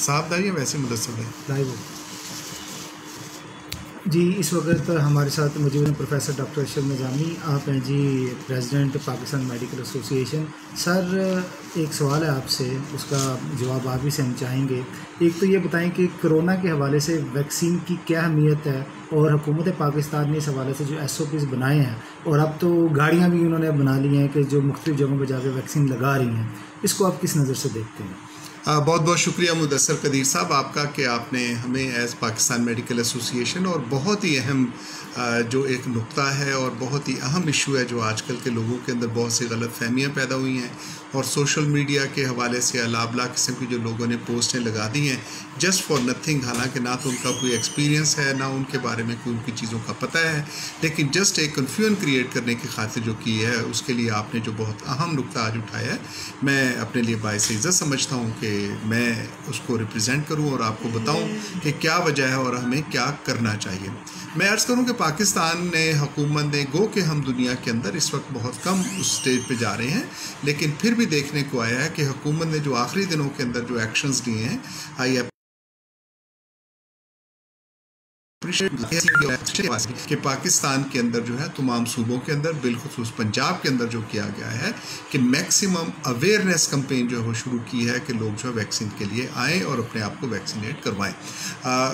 साहब दाई वैसे मुदस्सर भाई जी। इस वक्त हमारे साथ मौजूद हैं प्रोफेसर डॉक्टर अशरफ निज़ामी। आप हैं जी president Pakistan medical association. Sir, एक सवाल है आपसे, उसका जवाब आप ही से हम चाहेंगे। एक तो ये बताएं कि कोरोना के हवाले से वैक्सीन की क्या अहमियत है, और हुकूमत पाकिस्तान ने इस हवाले से जो SOPs बनाए हैं, और अब तो गाड़ियाँ भी उन्होंने बना ली हैं कि जो मुख्तलिफ जगहों पर जाकर वैक्सीन लगा रही हैं, इसको आप किस नज़र से देखते हैं? बहुत बहुत शुक्रिया मुदस्सर कदीर साहब आपका कि आपने हमें एज़ पाकिस्तान मेडिकल एसोसिएशन और बहुत ही अहम जो एक नुक्ता है और बहुत ही अहम इशू है जो आजकल के लोगों के अंदर बहुत सी गलत फहमियाँ पैदा हुई हैं, और सोशल मीडिया के हवाले से अलाबला किस्म की जो लोगों ने पोस्टें लगा दी हैं जस्ट फॉर नथिंग, हालांकि ना तो उनका कोई एक्सपीरियंस है, ना उनके बारे में कोई उनकी चीज़ों का पता है, लेकिन जस्ट एक कन्फ्यूजन क्रिएट करने की खातिर जो की है, उसके लिए आपने जो बहुत अहम नुक्ता आज उठाया है, मैं अपने लिए बाइस इज़्ज़त समझता हूँ कि मैं उसको रिप्रेजेंट करूँ और आपको बताऊँ कि क्या वजह है और हमें क्या करना चाहिए। मैं अर्ज़ करूँ कि पाकिस्तान ने, हुकूमत ने, गो कि हम दुनिया के अंदर इस वक्त बहुत कम उस स्टेज पे जा रहे हैं, लेकिन फिर भी देखने को आया है कि हुकूमत ने जो आखिरी दिनों के अंदर जो एक्शंस लिए हैं, कि पाकिस्तान के अंदर जो है तमाम सूबों के अंदर, बिलखुसूस पंजाब के अंदर जो किया गया है कि मैक्सिमम अवेयरनेस कैंपेन जो है वो शुरू की है कि लोग जो है वैक्सीन के लिए आएँ और अपने आप को वैक्सीनेट करवाएं।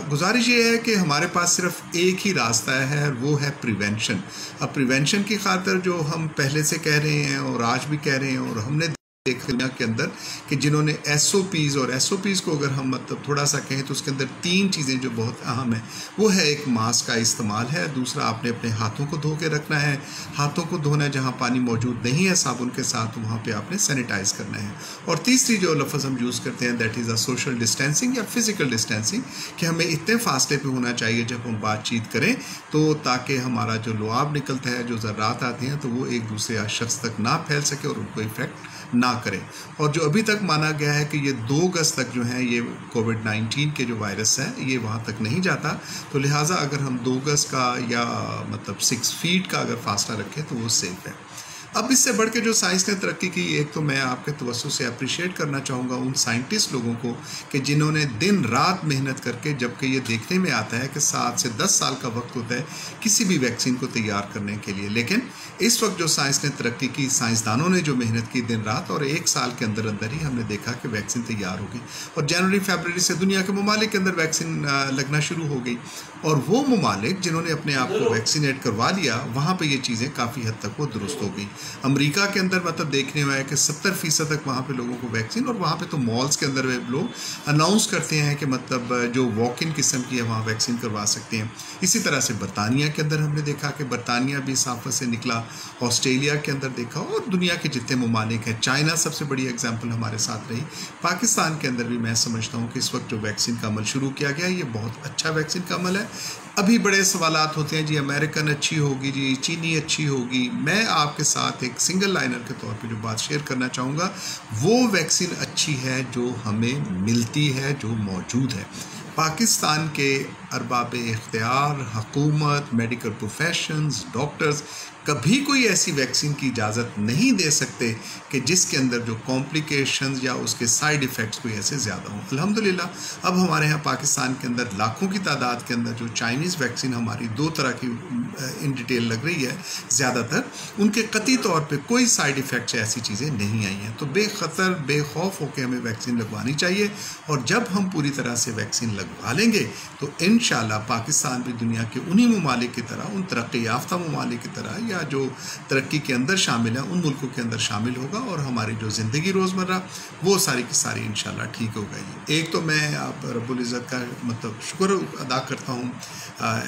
गुजारिश ये है कि हमारे पास सिर्फ एक ही रास्ता है, वो है प्रिवेंशन। अब प्रिवेंशन की खातिर जो हम पहले से कह रहे हैं और आज भी कह रहे हैं, और हमने दुनिया के अंदर कि जिन्होंने SOPs, और SOPs को अगर हम मतलब थोड़ा सा कहें तो उसके अंदर 3 चीज़ें जो बहुत अहम है, वो है एक मास्क का इस्तेमाल है, दूसरा आपने अपने हाथों को धो के रखना है, हाथों को धोना है जहाँ पानी मौजूद नहीं है साबुन के साथ, वहाँ पे आपने सैनिटाइज करना है, और तीसरी जो लफ्ज़ हम यूज़ करते हैं that is a social distancing या फिज़िकल डिस्टेंसिंग, कि हमें इतने फासले पे होना चाहिए जब हम बातचीत करें तो ताकि हमारा जो लुआब निकलता है, जो ज़र्रात आते हैं, तो वो एक दूसरे शख्स तक ना फैल सके और उनको इफ़ेक्ट ना करें। और जो अभी तक माना गया है कि ये 2 गज तक जो है ये कोविड-19 के जो वायरस है ये वहाँ तक नहीं जाता, तो लिहाजा अगर हम 2 गज का या मतलब 6 फीट का अगर फासला रखें तो वो सेफ है। अब इससे बढ़ के जो साइंस ने तरक्की की, एक तो मैं आपके तवज्जो से अप्रिशिएट करना चाहूँगा उन साइंटिस्ट लोगों को कि जिन्होंने दिन रात मेहनत करके, जबकि ये देखने में आता है कि 7 से 10 साल का वक्त होता है किसी भी वैक्सीन को तैयार करने के लिए, लेकिन इस वक्त जो साइंस ने तरक्की की, साइंसदानों ने जो मेहनत की दिन रात, और 1 साल के अंदर अंदर ही हमने देखा कि वैक्सीन तैयार हो गई, और जनवरी फरवरी से दुनिया के ममालिक के अंदर वैक्सीन लगना शुरू हो गई, और वो ममालिक जिन्होंने अपने आप को वैक्सीनेट करवा लिया, वहाँ पर ये चीज़ें काफ़ी हद तक वो दुरुस्त हो गई। अमेरिका के अंदर मतलब देखने में आया कि 70% तक वहाँ पे लोगों को वैक्सीन, और वहाँ पे तो मॉल्स के अंदर लोग अनाउंस करते हैं कि मतलब जो वॉक इन किस्म की है वहाँ वैक्सीन करवा सकते हैं। इसी तरह से बरतानिया के अंदर हमने देखा कि बरतानिया भी साफत से निकला, ऑस्ट्रेलिया के अंदर देखा, और दुनिया के जितने ममालिक हैं, चाइना सबसे बड़ी एग्जाम्पल हमारे साथ रही। पाकिस्तान के अंदर भी मैं समझता हूँ कि इस वक्त जो वैक्सीन का अमल शुरू किया गया ये बहुत अच्छा वैक्सीन का अमल है। अभी बड़े सवालात होते हैं जी अमेरिकन अच्छी होगी, जी चीनी अच्छी होगी। मैं आपके साथ एक सिंगल लाइनर के तौर पे जो बात शेयर करना चाहूँगा, वो वैक्सीन अच्छी है जो हमें मिलती है, जो मौजूद है। पाकिस्तान के अरबाब इख्तियार, हुकूमत, मेडिकल प्रोफेशंस, डॉक्टर्स कभी कोई ऐसी वैक्सीन की इजाज़त नहीं दे सकते कि जिसके अंदर जो कॉम्प्लिकेशंस या उसके साइड इफ़ेक्ट्स कोई ऐसे ज़्यादा हों। अल्हम्दुलिल्लाह अब हमारे यहाँ पाकिस्तान के अंदर लाखों की तादाद के अंदर जो चाइनीज़ वैक्सीन हमारी 2 तरह की इन डिटेल लग रही है, ज़्यादातर उनके कतई तौर पे कोई साइड इफ़ेक्ट्स ऐसी चीज़ें नहीं आई हैं। तो बेखतर बेखौफ होकर हमें वैक्सीन लगवानी चाहिए, और जब हम पूरी तरह से वैक्सीन लगवा लेंगे तो इंशाल्लाह पाकिस्तान भी दुनिया के उन्हीं ममालिक की तरह, उन तरक्की याफ्ता ममालिक की तरह या जो तरक्की के अंदर शामिल है उन मुल्कों के अंदर शामिल होगा, और हमारी जो ज़िंदगी रोज़मर्रा वो सारी की सारी इंशाल्लाह ठीक हो गई। एक तो मैं आप रब्बुल इज़्ज़त का मतलब शुक्र अदा करता हूँ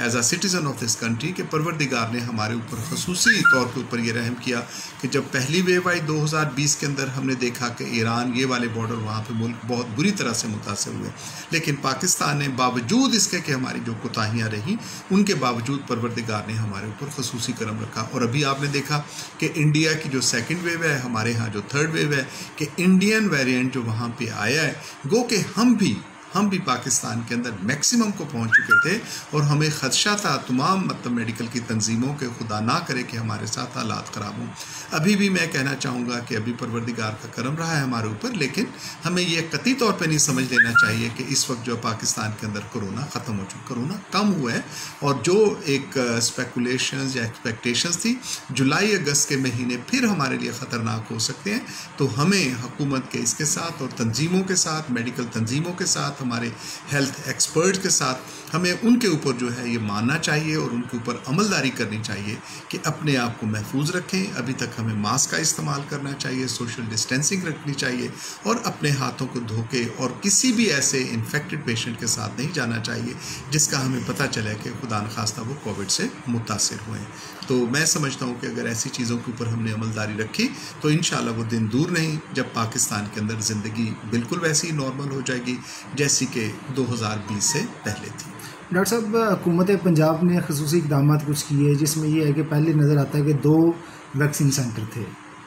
as a citizen of this country कि परवरदिगार ने हमारे ऊपर खसूसी तौर के ऊपर ये रहम किया कि जब पहली वेव आई 2020 के अंदर हमने देखा कि ईरान ये वाले बॉर्डर वहाँ पे मुल्क बहुत बुरी तरह से मुतासर हुए, लेकिन पाकिस्तान ने बावजूद इसके कि हमारी जो कोताहियाँ रहीं उनके बावजूद परवरदिगार ने हमारे ऊपर खसूसी करम रखा। और अभी आपने देखा कि इंडिया की जो 2nd वेव है, हमारे यहाँ जो 3rd वेव है, कि इंडियन वेरिएंट जो वहाँ पे आया है, गो कि हम भी हम भी पाकिस्तान के अंदर मैक्सिमम को पहुंच चुके थे और हमें खदशा था तमाम मतलब मेडिकल की तंजीमों के, खुदा ना करे कि हमारे साथ हालात ख़राब हों। अभी भी मैं कहना चाहूँगा कि अभी परवरदिगार का करम रहा है हमारे ऊपर, लेकिन हमें ये कतई तौर पे नहीं समझ लेना चाहिए कि इस वक्त जो पाकिस्तान के अंदर कोरोना ख़त्म हो चुका, कोरोना कम हुआ है। और जो एक स्पेकुलेशंस या एक्सपेक्टेशंस थी जुलाई अगस्त के महीने फिर हमारे लिए ख़तरनाक हो सकते हैं, तो हमें हुकूमत के इसके साथ और तंजीमों के साथ, मेडिकल तंजीमों के साथ, हमारे हेल्थ एक्सपर्ट्स के साथ हमें उनके ऊपर जो है ये मानना चाहिए और उनके ऊपर अमलदारी करनी चाहिए कि अपने आप को महफूज रखें। अभी तक हमें मास्क का इस्तेमाल करना चाहिए, सोशल डिस्टेंसिंग रखनी चाहिए और अपने हाथों को धो के और किसी भी ऐसे इन्फेक्टेड पेशेंट के साथ नहीं जाना चाहिए जिसका हमें पता चले कि खुदा न खास्ता वो कोविड से मुतासिर हुए हैं। तो मैं समझता हूँ कि अगर ऐसी चीज़ों के ऊपर हमने अमलदारी रखी तो इंशाल्लाह वो दिन दूर नहीं जब पाकिस्तान के अंदर ज़िंदगी बिल्कुल वैसी ही नॉर्मल हो जाएगी जैसी कि 2020 से पहले थी। डॉक्टर साहब, हुकूमत पंजाब ने खसूसी इक़दाम कुछ किए जिसमें ये है कि पहले नज़र आता है कि 2 वैक्सीन सेंटर थे,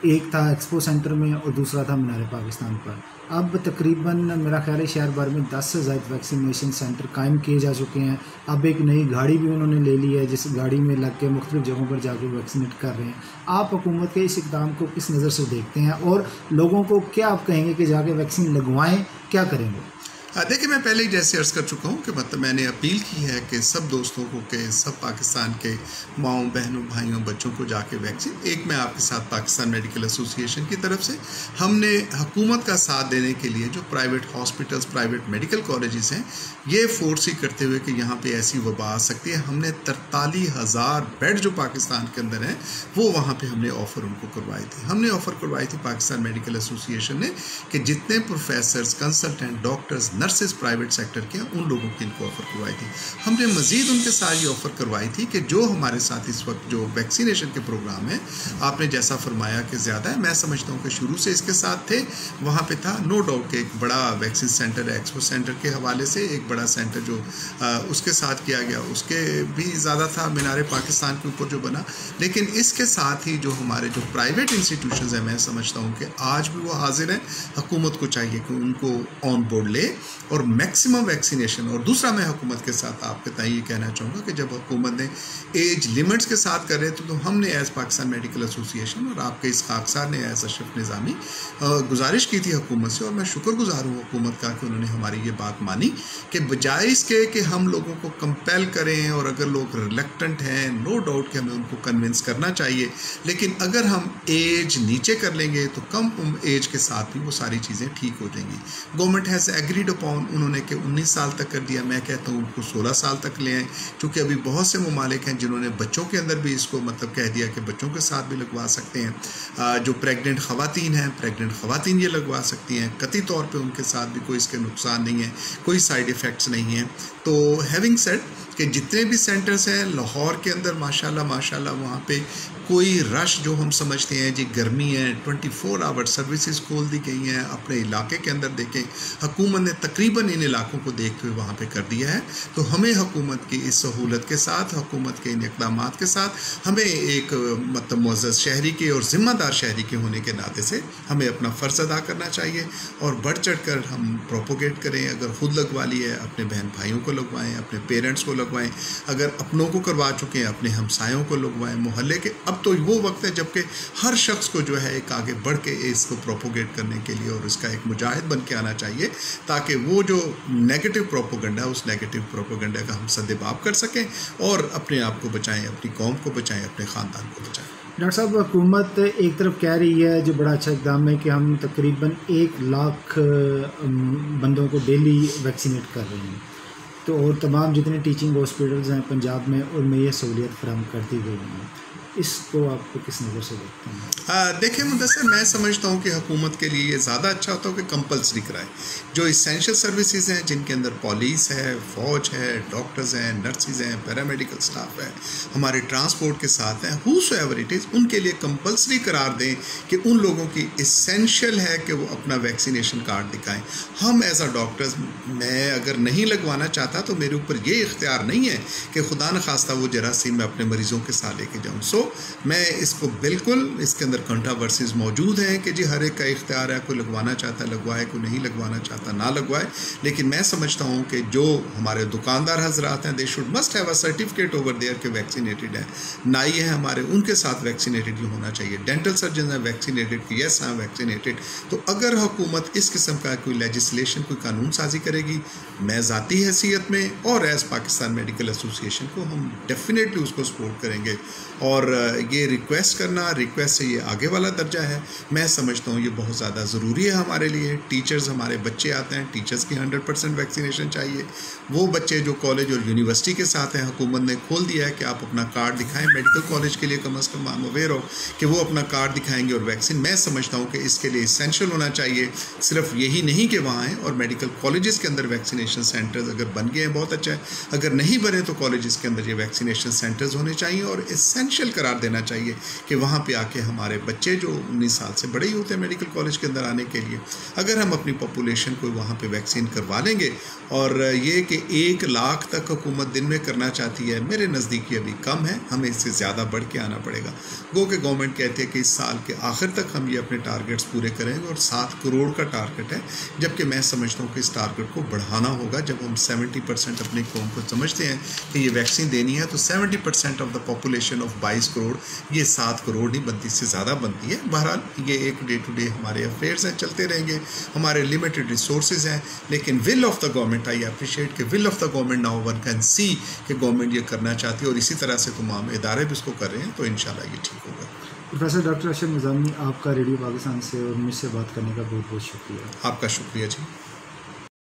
एक था एक्सपो सेंटर में और दूसरा था मीनार पाकिस्तान पर। अब तकरीबन मेरा ख्याल है शहर भर में 10 से ज़्यादा वैक्सीनेशन सेंटर कायम किए जा चुके हैं। अब एक नई गाड़ी भी उन्होंने ले ली है जिस गाड़ी में लग के मुख्तलिफ़ जगहों पर जाके वैक्सीनेट कर रहे हैं। आप हुकूमत के इस इक़दाम को किस नज़र से देखते हैं और लोगों को क्या आप कहेंगे कि जाके वैक्सीन लगवाएँ, क्या करेंगे? देखिए, मैं पहले ही जैसे अर्ज़ कर चुका हूँ कि मतलब मैंने अपील की है कि सब दोस्तों को, के सब पाकिस्तान के माओं, बहनों, भाइयों, बच्चों को जाके वैक्सीन, एक मैं आपके साथ पाकिस्तान मेडिकल एसोसिएशन की तरफ से हमने हुकूमत का साथ देने के लिए जो private hospitals, private medical colleges हैं, ये फोर्स ही करते हुए कि यहाँ पे ऐसी वबा आ सकती है, हमने 43,000 बेड जो पाकिस्तान के अंदर हैं वो वहाँ पे हमने ऑफ़र उनको करवाई थी। हमने ऑफ़र करवाई थी पाकिस्तान मेडिकल एसोसिएशन ने कि जितने professors, consultant, doctors, nurses private sector के हैं उन लोगों की इनको ऑफ़र करवाई थी। हमने मज़ीद उनके साथ ये ऑफ़र करवाई थी कि जो हमारे साथ इस वक्त जो वैक्सीनेशन के प्रोग्राम है, आपने जैसा फरमाया कि ज़्यादा है, मैं समझता हूँ कि शुरू से इसके साथ थे। वहाँ पे था नो डाउट कि एक बड़ा वैक्सीन सेंटर है, एक्सपो सेंटर के हवाले से एक बड़ा सेंटर जो उसके साथ किया गया, उसके भी ज़्यादा था मीनार पाकिस्तान के ऊपर जो बना। लेकिन इसके साथ ही जो हमारे जो प्राइवेट इंस्टीट्यूशंस हैं, मैं समझता हूँ कि आज भी वो हाजिर हैं। हुकूमत को चाहिए कि उनको ऑन बोर्ड ले और मैक्सिमम वैक्सीनेशन। और दूसरा मैं हुकूमत के साथ आपके ताई ये कहना चाहूँगा कि जब हुकूमत ने एज लिमिट्स के साथ कर रहे थे तो हमने एज़ पाकिस्तान मेडिकल एसोसिएशन और आपके इस खाकसार ने एज़ अशरफ निज़ामी गुजारिश की थी हुकूमत से, और मैं शुक्रगुजार हूँ हुकूमत का कि उन्होंने हमारी ये बात मानी कि बजाय इसके कि हम लोगों को कंपेल करें और अगर लोग रिलेक्टेंट हैं, नो डाउट कि हमें उनको कन्विंस करना चाहिए, लेकिन अगर हम एज नीचे कर लेंगे तो कम एज के साथ भी वो सारी चीज़ें ठीक हो जाएंगी। गवर्नमेंट हैज़ एग्रीड अपॉन, उन्होंने कि 19 साल तक कर दिया, मैं कहता हूँ उनको 16 साल तक ले आएँ, क्योंकि अभी बहुत से ममालिक हैं जिन्होंने बच्चों के अंदर भी इसको मतलब कह दिया कि बच्चों के साथ भी लगवा सकते हैं। जो प्रेग्नेंट ख़वातीन हैं, प्रेग्नेंट ख़वातीन ये लगवा सकती हैं, कतई तौर पे उनके साथ भी कोई इसके नुकसान नहीं है, कोई साइड इफ़ेक्ट्स नहीं हैं। तो हैविंग सेड कि जितने भी सेंटर्स हैं लाहौर के अंदर माशाल्लाह वहाँ पे कोई रश जो हम समझते हैं जी गर्मी है, 24 आवर सर्विसेज खोल दी गई हैं। अपने इलाके के अंदर देखें, हुकूमत ने तकरीबन इन इलाकों को देखते हुए वहाँ पे कर दिया है। तो हमें हुकूमत की इस सहूलत के साथ, हुकूमत के इन इक़दामात के साथ हमें एक मतलब मुअज़्ज़ज़ शहरी के और ज़िम्मेदार शहरी के होने के नाते से हमें अपना फ़र्ज़ अदा करना चाहिए और बढ़ चढ़ कर हम प्रोपोगेट करें। अगर ख़ुद लगवा ली है, अपने बहन भाइयों को लगवाएँ, अपने पेरेंट्स को लगवाएँ, अगर अपनों को करवा चुके हैं अपने हमसायों को लगवाएँ, मोहल्ले के। अब तो वो वक्त है जबकि हर शख्स को जो है एक आगे बढ़ के इसको प्रोपोगेट करने के लिए और इसका एक मुजाहिद बन के आना चाहिए, ताकि वो जो नेगेटिव प्रोपोगंडा है उस नेगेटिव प्रोपोगंडा का हम सद्देबाब कर सकें और अपने आप को बचाएं, अपनी कौम को बचाएं, अपने ख़ानदान को बचाएं। डॉक्टर साहब, हुकूमत एक तरफ कह रही है, जो बड़ा अच्छा इक़दाम है, कि हम तकरीबन 1 लाख बंदों को डेली वैक्सीनेट कर रहे हैं, तो और तमाम जितने टीचिंग हॉस्पिटल्स हैं पंजाब में उनमें यह सहूलियत फराहम कर दी गई है। इसको आपको किस नज़र से देखते हैं? देखिए मुदस्सिर, मैं समझता हूँ कि हुकूमत के लिए ये ज़्यादा अच्छा होता है कि कंपल्सरी कराए। जो इसेंशियल सर्विसेज हैं, जिनके अंदर पुलिस है, फ़ौज है, डॉक्टर्स हैं, नर्सेज हैं, पैरामेडिकल स्टाफ है, हमारे ट्रांसपोर्ट के साथ हैं, हूसोएवर इट इज़, उनके लिए कंपल्सरी करार दें कि उन लोगों की इसेंशियल है कि वो अपना वैक्सीनेशन कार्ड दिखाएं। हम एज आ डॉक्टर्स, मैं अगर नहीं लगवाना चाहता तो मेरे ऊपर ये इख्तियार नहीं है कि खुदा न खास्ता वो जरासीम मैं अपने मरीज़ों के साथ लेके जाऊँ। सो मैं इसको बिल्कुल, इसके अंदर कंट्रोवर्सीज मौजूद हैं कि जी हर एक का इख्तियार है, कोई लगवाना चाहता है लगवाए, कोई नहीं लगवाना चाहता ना लगवाए, लेकिन मैं समझता हूँ कि जो हमारे दुकानदार हजरात हैं, they should must have a certificate over there के वैक्सीनेटेड है। नाई हैं हमारे, उनके साथ वैक्सीनेटेड ही होना चाहिए। डेंटल सर्जन हैं वैक्सीनेटेड कि यस आई एम वैक्सीनेटेड। तो अगर हुकूमत इस किस्म का कोई लेजिस्लेशन, कोई कानून साजी करेगी, मैं ज़ाती हैसियत में और एज़ पाकिस्तान मेडिकल एसोसिएशन को हम डेफिनेटली उसको सपोर्ट करेंगे। और ये रिक्वेस्ट करना, रिक्वेस्ट से ये आगे वाला दर्जा है, मैं समझता हूँ ये बहुत ज़्यादा ज़रूरी है हमारे लिए। टीचर्स, हमारे बच्चे आते हैं, टीचर्स की 100% वैक्सीनेशन चाहिए। वो बच्चे जो कॉलेज और यूनिवर्सिटी के साथ हैं, हुकूमत ने खोल दिया है कि आप अपना कार्ड दिखाएं। मेडिकल कॉलेज के लिए कम अज़ कम हम अवेयर हो कि वो अपना कार्ड दिखाएंगे और वैक्सीन, मैं समझता हूँ कि इसके लिए इसेंशियल होना चाहिए। सिर्फ यही नहीं कि वहाँ आएँ, और मेडिकल कॉलेजेस के अंदर वैक्सीनेशन सेंटर्स अगर बन गए हैं बहुत अच्छा है, अगर नहीं बने तो कॉलेजेस के अंदर ये वैक्सीनेशन सेंटर्स होने चाहिए और इसेंशियल करार देना चाहिए कि वहाँ पे आके हमारे बच्चे जो 19 साल से बड़े ही होते हैं मेडिकल कॉलेज के अंदर आने के लिए, अगर हम अपनी पॉपुलेशन को वहाँ पे वैक्सीन करवा लेंगे, और ये कि 1 लाख तक हुकूमत दिन में करना चाहती है, मेरे नज़दीक ये अभी कम है, हमें इससे ज़्यादा बढ़ के आना पड़ेगा। गो के गवर्नमेंट कहते हैं कि इस साल के आखिर तक हम ये अपने टारगेट्स पूरे करेंगे और 7 करोड़ का टारगेट है, जबकि मैं समझता हूँ कि इस टारगेट को बढ़ाना होगा। जब हम 70% अपनी कौम को समझते हैं कि ये वैक्सीन देनी है, तो 70% of the population of 22 crore, ये 7 करोड़ नहीं बनती, इससे ज़्यादा बनती है। बहरहाल ये एक डे टू डे हमारे अफेयर्स हैं, चलते रहेंगे, हमारे लिमिटेड रिसोर्सेज हैं, लेकिन will of the government, I appreciate कि will of the government now one can see कि गवर्नमेंट ये करना चाहती है, और इसी तरह से तमाम इदारे भी इसको कर रहे हैं, तो इंशाल्लाह ये ठीक होगा। प्रोफेसर डॉक्टर अरशद निज़ामी, आपका रेडियो पाकिस्तान से और मुझसे बात करने का बहुत बहुत शुक्रिया। आपका शुक्रिया जी।